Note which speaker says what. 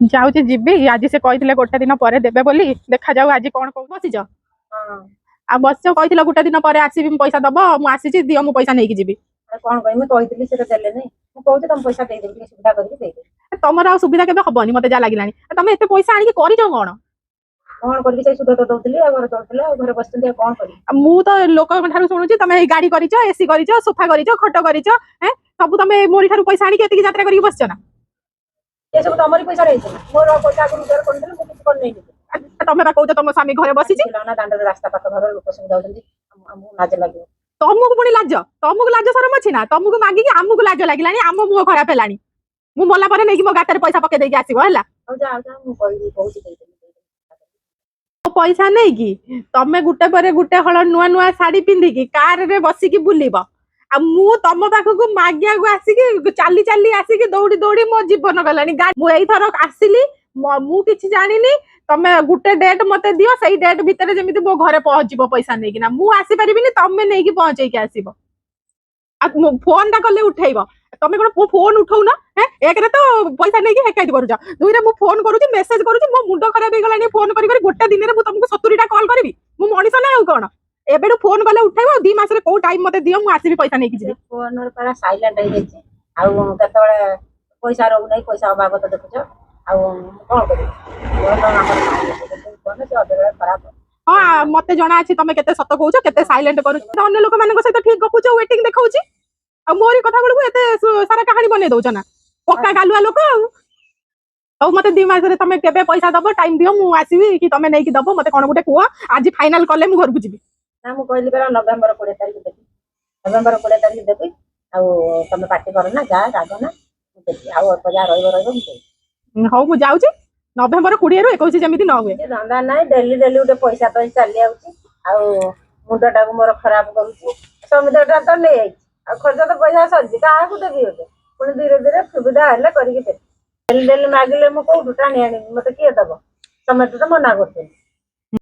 Speaker 1: जाऊँ जीवी आज से कहते गोटे दिन पर देवे बोली देखा जाऊ आज कौन कौ बसीच आ बस कहते गोटे दिन पर आसबि पैसा दब मुझे दियो मु पैसा नहीं जी
Speaker 2: कौन कहमी कही से देले नहीं मुझे तुम पैसा दे देबी सुविधा करके
Speaker 1: तुम आ सुविधा के हबनी मत जहाँ लगे तुम एत पैसा आनी कर कौन
Speaker 2: कौन करी से सुध तो दउतली घर चलतले घर बसते कौन करी
Speaker 1: मु तो लोक ठारू शुणुची तुम गाड़ी करिच एसी करिच सोफा करिच खट करिच हैं सब तुम मोरी ठारू पैसा आनी एतिकी यात्रा करके बसछ ना
Speaker 2: ये सब तमरी पैसा रही मोर पैसा को उधार कर देले मु किछ कर नहीं
Speaker 1: तुम बा कहू तुम स्वामी घरे बसी
Speaker 2: ना दांड रास्ता पाख भाग लोक सब जाउछंती हमहु लाज लागियो
Speaker 1: तुमको पुणी लाज शरम अच्छी ना तुमको मागिकी आमको लाज लगे आम मुह खराब है मु मला पर नहीं मो गातर पैसा पके देके आसो है पैसा नहीं कि तमें गुटे पर गुटे हल नुआ नुआ शाढ़ी पिंधिकी कार रे बसिकी बुलिब आ मु तुम पाखक मागिया को आसिकी चाली चाली आसिकी दौड़ी दौड़ी मो जीवन गलानी मु एथर आसिली मु किछि जानिनी तमे गुटे डेट मते दियो सही डेट भितर जेमिति मो घरे पहुंचबो पैसा नै कि ना मु आसी परिबिनी तमे नै कि पहुंचै के आसीबो आ फोन दा कले उठैबो तमे कोन फोन उठाउ ना हैं एक रे तो पैसा नै कि हेकाइत करू जा दुई रे मु फोन करूची मेसेज करूची मो मुंडो खराब हे गलानी फोन करी करी गोटे दिन रे मु तुमको 70 टा कॉल करबी मु मनिस ना आउ कोन एबेडू फोन कले उठैबो 2 मास रे को टाइम मते दियो मु आसीबी पैसा नै कि जी
Speaker 2: फोन रे परा साइलेंट हे जेछि आउ कतबळे पैसा रहू नै पैसा अभाव त देखुछ आउ कोन करी कोन से अदर खराब
Speaker 1: हाँ मते जना अछि तमे केते सत कहूछ केते साइलेंट करू अन्य लोक मानक सहित ठीक गपुछ वेटिंग देखाउची आ मोरी कथा बेलू एते सारा कहानी बने दउछ ना पक्का गालुआ लोक आ मते 2 मास रे तमे केबे पैसा दबो टाइम दियो मु आसीबी कि तमे नै कि दबो मते कोन गुटे कुआ आज फाइनल करले मु घर को जीबी
Speaker 2: ना मु कहली बेला नवंबर 20 तारिख देबी नवंबर 20 तारिख देबी आ तमे पार्टी कर ना जा रागो ना देबी आ पैसा रहइबो रहइबो
Speaker 1: हौ मु जाउची नवंबर 20 रु 21 जेमिति न हुए
Speaker 2: धंदा नाही डेली डेली उठे पैसा तो चली आउची आ मुंडटा को मोर खराब करूची समितिटा तो ले आई आ खर्च तो पैसा सरजी काहा को देबी होते पुणी धीरे धीरे सुविधा हेले करिके डेली डेली मागिले मु को टाणी आनी मते किए दबो समिति तो मना करते